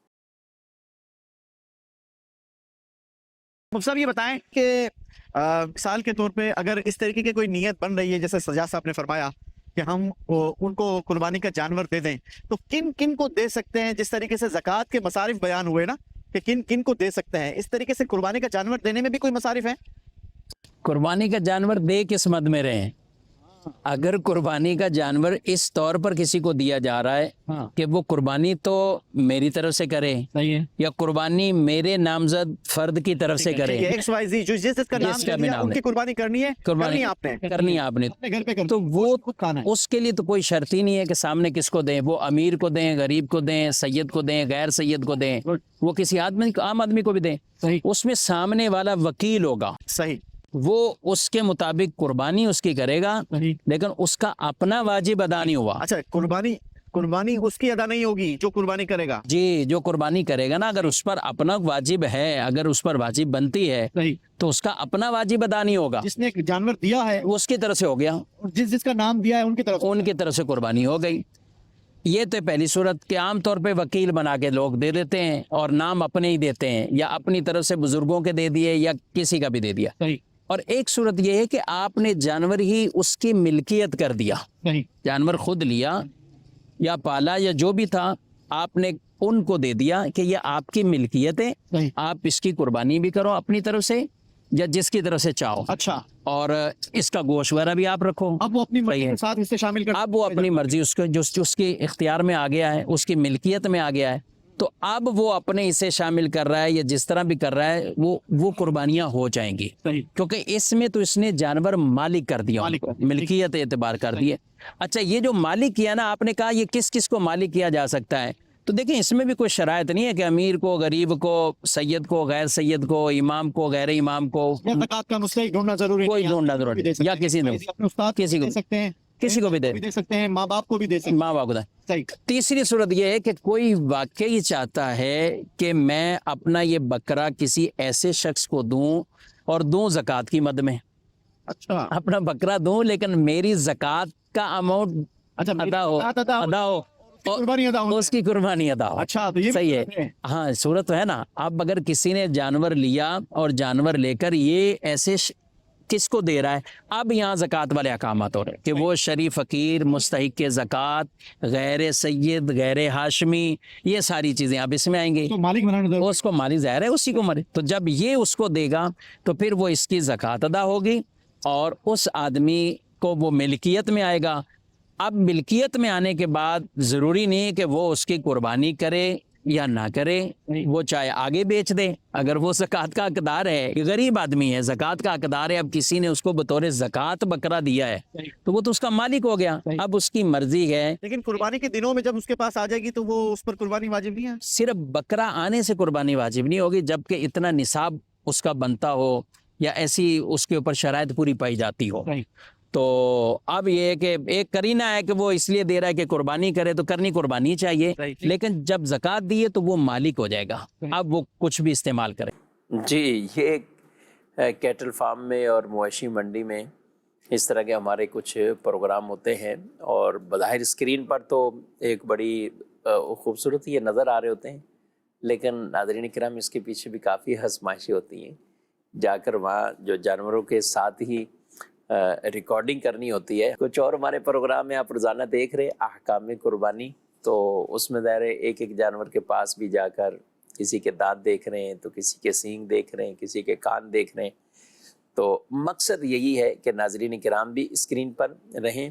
مفتی صاحب یہ بتائیں کہ مثال کے طور پہ اگر اس طریقے کی کوئی نیت بن رہی ہے جیسے سجاد صاحب نے فرمایا کہ ہم ان کو قربانی کا جانور دے دیں، تو کن کن کو دے سکتے ہیں؟ جس طریقے سے زکوٰۃ کے مصارف بیان ہوئے نا کہ کن کن کو دے سکتے ہیں، اس طریقے سے قربانی کا جانور دینے میں بھی کوئی مصارف ہیں؟ قربانی کا جانور دے کس مد میں رہے ہیں؟ اگر قربانی کا جانور اس طور پر کسی کو دیا جا رہا ہے کہ وہ قربانی تو میری طرف سے کرے یا قربانی میرے نامزد فرد کی طرف سے کرے، جس کا نام دیا ان کی قربانی کرنی ہے، کرنی آپ نے تو وہ اس کے لیے تو کوئی شرط ہی نہیں ہے کہ سامنے کس کو دیں، وہ امیر کو دیں، غریب کو دیں، سید کو دیں، غیر سید کو دیں، وہ کسی عام آدمی کو بھی دیں. اس میں سامنے والا وکیل ہوگا، صحیح، وہ اس کے مطابق قربانی اس کی کرے گا، لیکن اس کا اپنا واجب ادا نہیں ہوا. اچھا، قربانی اس کی ادا نہیں ہوگی جو قربانی کرے گا. جی، جو قربانی کرے گا نا، اگر اس پر اپنا واجب ہے، اگر اس پر واجب بنتی ہے تو اس کا اپنا واجب ادا نہیں ہوگا. جس نے جانور دیا ہے اس کی طرف سے ہو گیا، جس کا نام دیا ہے ان کی طرف سے قربانی ہو گئی. یہ تو پہلی صورت کہ عام طور پہ وکیل بنا کے لوگ دے دیتے ہیں اور نام اپنے ہی دیتے ہیں، یا اپنی طرف سے بزرگوں کے دے دیے یا کسی کا بھی دے دیا. اور ایک صورت یہ ہے کہ آپ نے جانور ہی اس کی ملکیت کر دیا، جانور خود لیا یا پالا یا جو بھی تھا، آپ نے ان کو دے دیا کہ یہ آپ کی ملکیت ہے، آپ اس کی قربانی بھی کرو اپنی طرف سے یا جس کی طرف سے چاہو. اچھا، اور اس کا گوشت وغیرہ بھی آپ رکھو. اب وہ اپنی مرضی کے ساتھ اسے شامل کر، اب وہ اپنی مرضی اس کو جو اس کی اختیار میں آ گیا ہے، اس کی ملکیت میں آ گیا ہے، تو اب وہ اپنے اسے شامل کر رہا ہے یا جس طرح بھی کر رہا ہے وہ قربانیاں ہو جائیں گی، کیونکہ اس میں تو اس نے جانور مالک کر دیا، ملکیت اعتبار کر دی ہے. اچھا، یہ جو مالک کیا نا، آپ نے کہا یہ کس کس کو مالک کیا جا سکتا ہے، تو دیکھیں اس میں بھی کوئی شرائط نہیں ہے کہ امیر کو، غریب کو، سید کو، غیر سید کو، امام کو، غیر امام کو، زکوٰۃ کا مستحق ڈھونڈنا ضروری کوئی ڈھونڈنا ضروری نہیں، یا کسی نے کسی کو بھی دے سکتے ہیں، ماں باپ کو بھی دے سکتے ہیں، ماں باپ کو دے. تیسری صورت یہ ہے کہ کوئی واقعی چاہتا ہے کہ میں اپنا یہ بکرا کسی ایسے شخص کو دوں اور دوں زکوٰۃ کی مد میں. اچھا، اپنا بکرا دوں لیکن میری زکوٰۃ کا اماؤنٹ ادا ہو اس کی قربانی ادا ہو. اچھا، تو یہ صحیح ہے. ہاں، صورت ہے نا. اب اگر کسی نے جانور لیا اور جانور لے کر یہ ایسے کس کو دے رہا ہے، اب یہاں زکوٰۃ والے احکامات ہو رہے کہ وہ شریف فقیر، مستحق کے زکوٰۃ، غیر سید، غیر ہاشمی، یہ ساری چیزیں اب اس میں آئیں گی. اس کو مالک ظاہر ہے اسی کو مرے، تو جب یہ اس کو دے گا تو پھر وہ اس کی زکوٰۃ ادا ہوگی اور اس آدمی کو وہ ملکیت میں آئے گا. اب ملکیت میں آنے کے بعد ضروری نہیں ہے کہ وہ اس کی قربانی کرے یا نہ کرے، وہ چاہے آگے بیچ دے. اگر وہ زکوٰۃ کا حقدار ہے، غریب آدمی ہے، زکوٰۃ کا حقدار ہے، اب کسی نے اس کو بطور زکوٰۃ بکرا دیا ہے تو وہ تو اس کا مالک ہو گیا. اب اس کی مرضی ہے. لیکن قربانی کے دنوں میں جب اس کے پاس آ جائے گی تو وہ اس پر قربانی واجب نہیں ہے. صرف بکرا آنے سے قربانی واجب نہیں ہوگی، جبکہ اتنا نصاب اس کا بنتا ہو یا ایسی اس کے اوپر شرائط پوری پائی جاتی ہو. تو اب یہ ہے کہ ایک کرینہ ہے کہ وہ اس لیے دے رہا ہے کہ قربانی کرے تو کرنی قربانی چاہیے، لیکن جب زکوٰۃ دیے تو وہ مالک ہو جائے گا، اب وہ کچھ بھی استعمال کرے. جی، یہ کیٹل فارم میں اور مویشی منڈی میں اس طرح کے ہمارے کچھ پروگرام ہوتے ہیں، اور بظاہر اسکرین پر تو ایک بڑی خوبصورت یہ نظر آ رہے ہوتے ہیں، لیکن ناظرین کرام اس کے پیچھے بھی کافی آزمائشیں ہوتی ہیں. جا کر وہاں جو جانوروں کے ساتھ ہی ریکارڈنگ کرنی ہوتی ہے. کچھ اور ہمارے پروگرام میں آپ روزانہ دیکھ رہے احکام قربانی، تو اس میں ظاہر ایک ایک جانور کے پاس بھی جا کر کسی کے دانت دیکھ رہے ہیں، تو کسی کے سینگ دیکھ رہے ہیں، کسی کے کان دیکھ رہے ہیں. تو مقصد یہی ہے کہ ناظرین کرام بھی اسکرین پر رہیں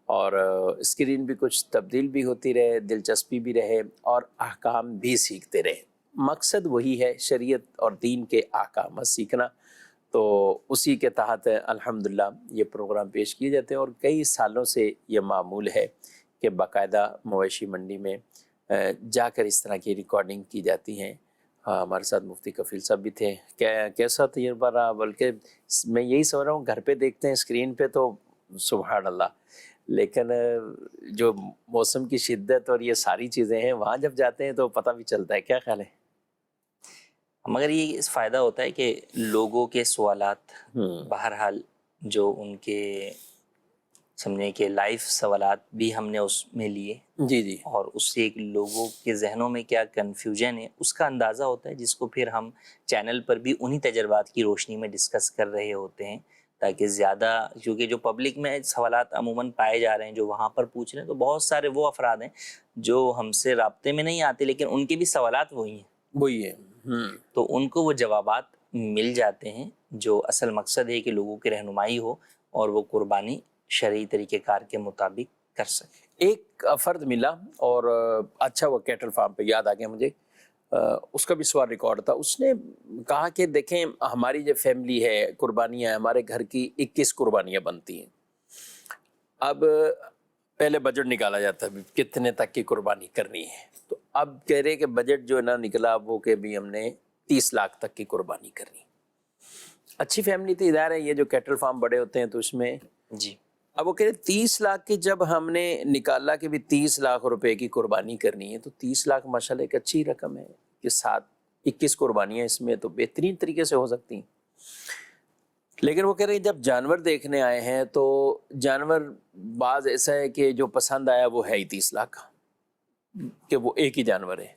اور اسکرین بھی کچھ تبدیل بھی ہوتی رہے، دلچسپی بھی رہے اور احکام بھی سیکھتے رہیں. مقصد وہی ہے، شریعت اور دین کے احکامات سیکھنا. تو اسی کے تحت الحمدللہ یہ پروگرام پیش کیے جاتے ہیں، اور کئی سالوں سے یہ معمول ہے کہ باقاعدہ مویشی منڈی میں جا کر اس طرح کی ریکارڈنگ کی جاتی ہیں۔ ہمارے ساتھ مفتی کفیل صاحب بھی تھے۔ کیسا تجربہ رہا؟ بلکہ میں یہی سمجھ رہا ہوں، گھر پہ دیکھتے ہیں اسکرین پہ تو سبحان اللہ، لیکن جو موسم کی شدت اور یہ ساری چیزیں ہیں، وہاں جب جاتے ہیں تو پتہ بھی چلتا ہے۔ کیا خیال ہے؟ مگر یہ اس فائدہ ہوتا ہے کہ لوگوں کے سوالات بہرحال جو ان کے سمجھیں کہ لائف سوالات بھی ہم نے اس میں لیے، جی جی، اور اس سے ایک لوگوں کے ذہنوں میں کیا کنفیوژن ہے اس کا اندازہ ہوتا ہے، جس کو پھر ہم چینل پر بھی انہی تجربات کی روشنی میں ڈسکس کر رہے ہوتے ہیں، تاکہ زیادہ، کیونکہ جو پبلک میں سوالات عموماً پائے جا رہے ہیں جو وہاں پر پوچھ رہے ہیں، تو بہت سارے وہ افراد ہیں جو ہم سے رابطے میں نہیں آتے لیکن ان کے بھی سوالات وہی ہیں، وہی ہے۔ تو ان کو وہ جوابات مل جاتے ہیں، جو اصل مقصد ہے کہ لوگوں کی رہنمائی ہو اور وہ قربانی شرعی طریقہ کار کے مطابق کر سکے۔ ایک فرد ملا اور اچھا، وہ کیٹل فارم پہ یاد آ گیا مجھے، اس کا بھی سوال ریکارڈ تھا۔ اس نے کہا کہ دیکھیں ہماری جو فیملی ہے، قربانیاں، ہمارے گھر کی 21 قربانیاں بنتی ہیں۔ اب پہلے بجٹ نکالا جاتا ہے کتنے تک کی قربانی کرنی ہے، تو اب کہہ رہے کہ بجٹ جو ہے نا نکلا وہ کہ بھی ہم نے 30 لاکھ تک کی قربانی کرنی۔ اچھی فیملی تھی، ظاہر ہے یہ جو کیٹل فارم بڑے ہوتے ہیں تو اس میں جی، اب وہ کہہ رہے 30 لاکھ کی جب ہم نے نکالا کہ بھی 30 لاکھ روپے کی قربانی کرنی ہے، تو 30 لاکھ ماشاءاللہ ایک اچھی رقم ہے کہ 21 قربانیاں اس میں تو بہترین طریقے سے ہو سکتی ہیں۔ لیکن وہ کہہ رہے ہیں جب جانور دیکھنے آئے ہیں تو جانور بعض ایسا ہے کہ جو پسند آیا وہ ہے ہی 30 لاکھ کا، کہ وہ ایک ہی جانور ہے،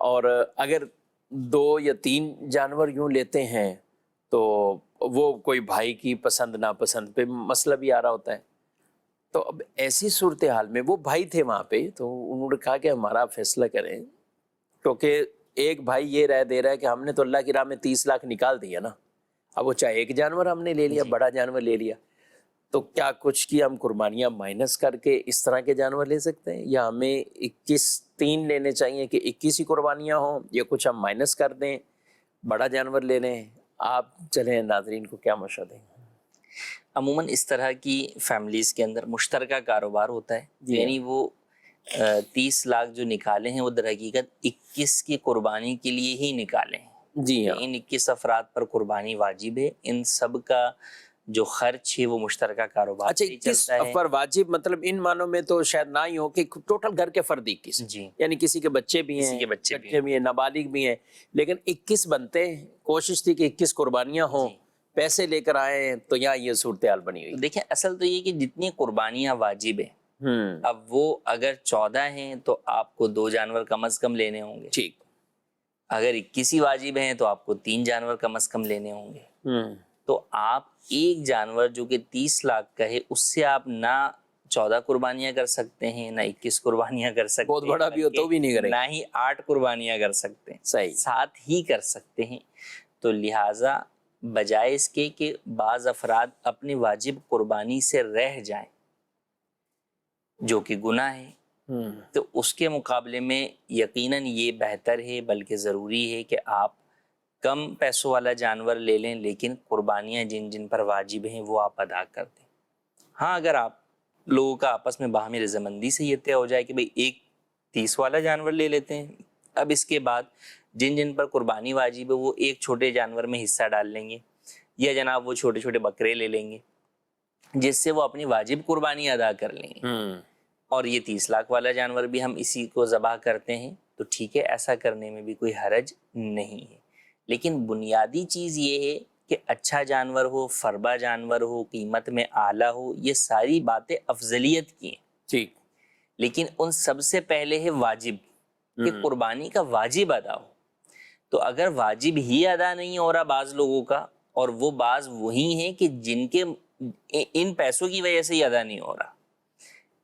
اور اگر 2 یا 3 جانور یوں لیتے ہیں تو وہ کوئی بھائی کی پسند ناپسند پہ مسئلہ بھی آ رہا ہوتا ہے۔ تو اب ایسی صورتحال میں وہ بھائی تھے وہاں پہ، تو انہوں نے کہا کہ ہمارا فیصلہ کریں، کیونکہ ایک بھائی یہ رائے دے رہا ہے کہ ہم نے تو اللہ کی راہ میں 30 لاکھ نکال دیا نا، اب وہ چاہے ایک جانور ہم نے لے لیا، بڑا جانور لے لیا، تو کیا کچھ کی ہم قربانیاں مائنس کر کے اس طرح کے جانور لے سکتے ہیں، یا ہمیں 3 لینے چاہیے کہ 21 ہی قربانیاں ہوں، یا کچھ ہم مائنس کر دیں، بڑا جانور لے لیں؟ آپ چلیں ناظرین کو کیا مشورہ دیں؟ عموماً اس طرح کی فیملیز کے اندر مشترکہ کاروبار ہوتا ہے، جی یعنی وہ 30 لاکھ جو نکالے ہیں وہ در حقیقت 21 کی قربانی کے لیے ہی نکالے ہیں۔ جی ہاں، ان 21 افراد پر قربانی واجب ہے، ان سب کا جو خرچ ہے وہ مشترکہ کاروبار اچھا سے 21 چلتا ہے۔ پر واجب، مطلب ان معنوں میں تو شاید نہ ہی ہو کہ ٹوٹل گھر کے فرد 21، جی، یعنی کسی کے بچے بھی کسی ہیں، کے بچے بھی ہیں، نابالغ بھی ہیں، لیکن 21 بنتے ہیں۔ کوشش تھی کہ 21 قربانیاں ہوں، جی۔ پیسے لے کر آئے ہیں، تو یہاں یہ صورتحال بنی تو ہوئی۔ دیکھیں اصل تو یہ کہ جتنی قربانیاں واجب ہیں، اب وہ اگر 14 ہیں تو آپ کو 2 جانور کم از کم لینے ہوں گے، ٹھیک، اگر 21 ہی واجب ہیں تو آپ کو 3 جانور کم از کم لینے ہوں گے۔ تو آپ ایک جانور جو کہ 30 لاکھ کا ہے اس سے آپ نہ 14 قربانیاں کر سکتے ہیں، نہ 21 قربانیاں کر سکتے ہیں، بہت بڑا بھی ہو تو بھی نہیں کریں، نہ ہی 8 قربانیاں کر سکتے ہیں، صحیح۔ 7 ہی کر سکتے ہیں۔ تو لہٰذا بجائے اس کے کہ بعض افراد اپنی واجب قربانی سے رہ جائیں، جو کہ گناہ ہے، تو اس کے مقابلے میں یقیناً یہ بہتر ہے بلکہ ضروری ہے کہ آپ کم پیسوں والا جانور لے لیں، لیکن قربانیاں جن جن پر واجب ہیں وہ آپ ادا کر دیں۔ ہاں، اگر آپ لوگوں کا آپس میں باہمی رضامندی سے یہ طے ہو جائے کہ بھئی ایک 30 والا جانور لے لیتے ہیں، اب اس کے بعد جن جن پر قربانی واجب ہے وہ ایک چھوٹے جانور میں حصہ ڈال لیں گے، یا جناب وہ چھوٹے چھوٹے بکرے لے لیں گے جس سے وہ اپنی واجب قربانی ادا کر لیں گے، اور یہ 30 لاکھ والا جانور بھی ہم اسی کو ذبح کرتے ہیں تو ٹھیک ہے، ایسا کرنے میں بھی کوئی حرج نہیں ہے۔ لیکن بنیادی چیز یہ ہے کہ اچھا جانور ہو، فربا جانور ہو، قیمت میں اعلیٰ ہو، یہ ساری باتیں افضلیت کی ہیں، ٹھیک، لیکن ان سب سے پہلے ہے واجب، کہ قربانی کا واجب ادا ہو۔ تو اگر واجب ہی ادا نہیں ہو رہا بعض لوگوں کا، اور وہ بعض وہی ہیں کہ جن کے ان پیسوں کی وجہ سے ہی ادا نہیں ہو رہا،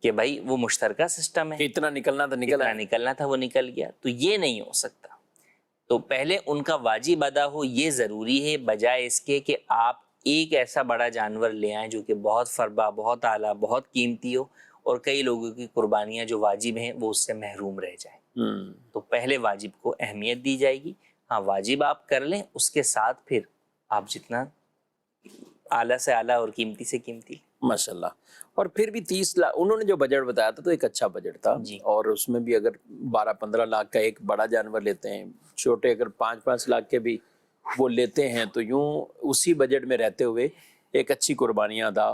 کہ بھائی وہ مشترکہ سسٹم ہے، اتنا نکلنا تو جتنا نکلنا تھا وہ نکل گیا، تو یہ نہیں ہو سکتا۔ تو پہلے ان کا واجب ادا ہو، یہ ضروری ہے، بجائے اس کے کہ آپ ایک ایسا بڑا جانور لے آئیں جو کہ بہت فربا، بہت اعلیٰ، بہت قیمتی ہو، اور کئی لوگوں کی قربانیاں جو واجب ہیں وہ اس سے محروم رہ جائیں۔ تو پہلے واجب کو اہمیت دی جائے گی۔ ہاں، واجب آپ کر لیں، اس کے ساتھ پھر آپ جتنا اعلیٰ سے اعلیٰ اور قیمتی سے قیمتی. ماشاءاللہ. اور پھر بھی 30 لاکھ انہوں نے جو بجٹ بتایا تھا تو ایک اچھا بجٹ تھا جی. اور اس میں بھی اگر 12-15 لاکھ کا ایک بڑا جانور لیتے ہیں, چھوٹے اگر 5-5 لاکھ کے بھی وہ لیتے ہیں تو یوں اسی بجٹ میں رہتے ہوئے ایک اچھی قربانیاں ادا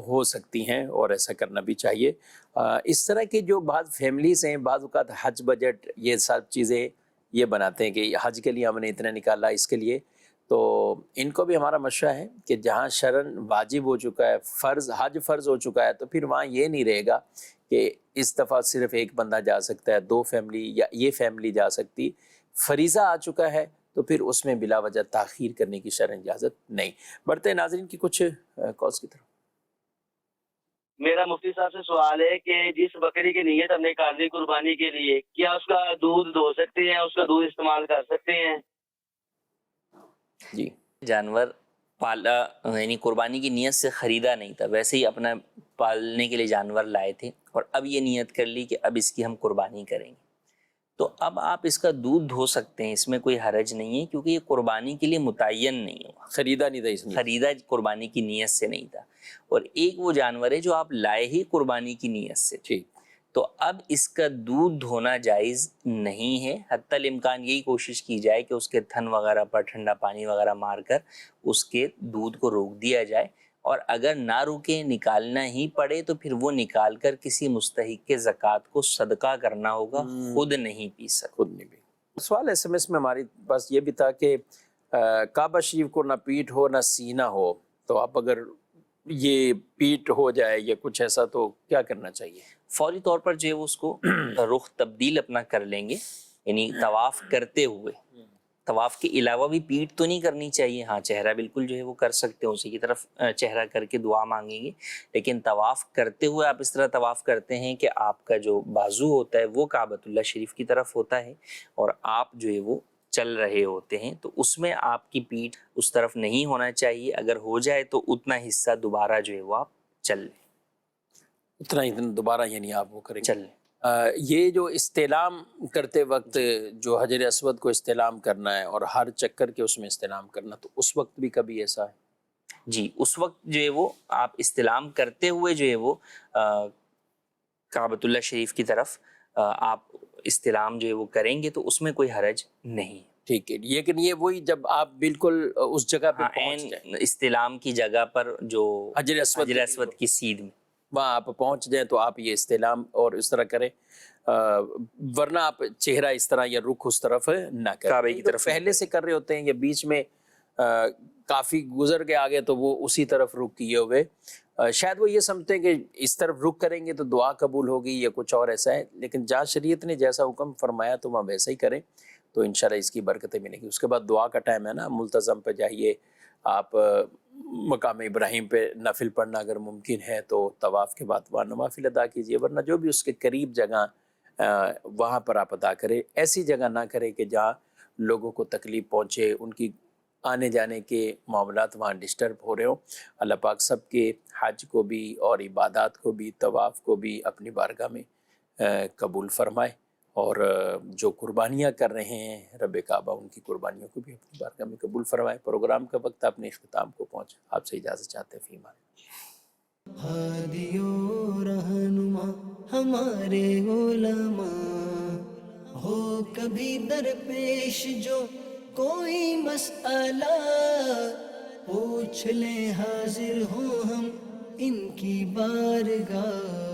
ہو سکتی ہیں اور ایسا کرنا بھی چاہیے. اس طرح کی جو بعض فیملیز ہیں بعض اوقات حج بجٹ یہ سب چیزیں یہ بناتے ہیں کہ حج کے لیے ہم نے اتنا نکالا اس کے لیے, تو ان کو بھی ہمارا مشورہ ہے کہ جہاں شرعاً واجب ہو چکا ہے, فرض حج فرض ہو چکا ہے, تو پھر وہاں یہ نہیں رہے گا کہ اس دفعہ صرف ایک بندہ جا سکتا ہے, 2 فیملی یا یہ فیملی جا سکتی. فریضہ آ چکا ہے تو پھر اس میں بلا وجہ تاخیر کرنے کی شرعاً اجازت نہیں. بڑھتے ہیں ناظرین کی کچھ کالز کی طرف. میرا مفتی صاحب سے سوال ہے کہ جس بکری کی نیت ہم نے کر دی قربانی کے لیے, کیا اس کا دودھ دھو سکتے ہیں, اس کا دودھ استعمال کر سکتے ہیں؟ جی. جانور پالا یعنی قربانی کی نیت سے خریدا نہیں تھا, ویسے ہی اپنا پالنے کے لیے جانور لائے تھے اور اب یہ نیت کر لی کہ اب اس کی ہم قربانی کریں گے, تو اب آپ اس کا دودھ دھو سکتے ہیں, اس میں کوئی حرج نہیں ہے کیونکہ یہ قربانی کے لیے متعین نہیں ہوا, خریدا نہیں تھا اس نے, خریدا قربانی کی نیت سے نہیں تھا. اور ایک وہ جانور ہے جو آپ لائے ہی قربانی کی نیت سے, ٹھیک, تو اب اس کا دودھ دھونا جائز نہیں ہے. حتی الامکان یہی کوشش کی جائے کہ اس کے تھن وغیرہ پر ٹھنڈا پانی وغیرہ مار کر اس کے دودھ کو روک دیا جائے, اور اگر نہ روکے نکالنا ہی پڑے تو پھر وہ نکال کر کسی مستحق کے زکوٰۃ کو صدقہ کرنا ہوگا, خود نہیں پی سکتا. خود نہیں بھی. سوال SMS میں ہماری پاس یہ بھی تھا کہ کعبہ شریف کو نہ پیٹھ ہو نہ سینہ ہو, تو آپ اگر یہ پیٹ ہو جائے یا کچھ ایسا تو کیا کرنا چاہیے؟ فوری طور پر جو ہے وہ اس کو رخ تبدیل اپنا کر لیں گے, یعنی طواف کرتے ہوئے. طواف کے علاوہ بھی پیٹ تو نہیں کرنی چاہیے, ہاں چہرہ بالکل جو ہے وہ کر سکتے ہیں, اسی کی طرف چہرہ کر کے دعا مانگیں گے, لیکن طواف کرتے ہوئے آپ اس طرح طواف کرتے ہیں کہ آپ کا جو بازو ہوتا ہے وہ کعبۃ اللہ شریف کی طرف ہوتا ہے اور آپ جو ہے وہ چل رہے ہوتے ہیں, تو اس میں آپ کی پیٹھ اس طرف نہیں ہونا چاہیے. اگر ہو جائے تو اتنا حصہ دوبارہ جو ہے وہ آپ چل لیں, اتنا ہی دوبارہ یعنی آپ وہ کریں چل لیں. یہ جو استعلام کرتے وقت جو حجر اسود کو استعلام کرنا ہے اور ہر چکر کے اس میں استعلام کرنا, تو اس وقت بھی کبھی ایسا ہے؟ جی, اس وقت جو ہے وہ آپ استعلام کرتے ہوئے جو ہے وہ کعبۃ اللہ شریف کی طرف آپ استعلام جو ہے وہ کریں گے تو اس میں کوئی حرج نہیں. ٹھیک ہے, لیکن یہ وہی جب آپ بالکل اس جگہ پہ پہنچ جائیں, استعلام کی جگہ پر جو حجر اسود کی سیدھ میں وہاں آپ پہنچ جائیں تو آپ یہ استعلام اور اس طرح کریں, ورنہ آپ چہرہ اس طرح یا رخ اس طرف نہ کریں. کعبے کی طرف پہلے سے کر رہے ہوتے ہیں یا بیچ میں کافی گزر کے آگے تو وہ اسی طرف رخ کیے ہوئے, شاید وہ یہ سمجھتے ہیں کہ اس طرف رخ کریں گے تو دعا قبول ہوگی یا کچھ اور ایسا ہے, لیکن جہاں شریعت نے جیسا حکم فرمایا تو وہاں ویسا ہی کریں تو انشاءاللہ اس کی برکتیں ملیں گی. اس کے بعد دعا کا ٹائم ہے نا, ملتزم پہ جائیے آپ, مقام ابراہیم پہ نفل پڑھنا اگر ممکن ہے تو طواف کے بعد وہاں نوافل ادا کیجیے, ورنہ جو بھی اس کے قریب جگہ وہاں پر آپ ادا کریں. ایسی جگہ نہ کریں کہ جہاں لوگوں کو تکلیف پہنچے, ان کی آنے جانے کے معاملات وہاں ڈسٹرب ہو رہے ہوں. اللہ پاک سب کے حج کو بھی اور عبادات کو بھی طواف کو بھی اپنی بارگاہ میں قبول فرمائے, اور جو قربانیاں کر رہے ہیں رب کعبہ ان کی قربانیوں کو بھی اپنی بارگاہ میں قبول فرمائے. پروگرام کا وقت اپنے اختتام کو پہنچا, آپ سے اجازت چاہتے ہیں. فی امان اللہ. ہادی و رہنما ہمارے علماء, ہو کبھی درپیش جو کوئی مسئلہ, پوچھ لیں حاضر ہوں ہم ان کی بارگاہ.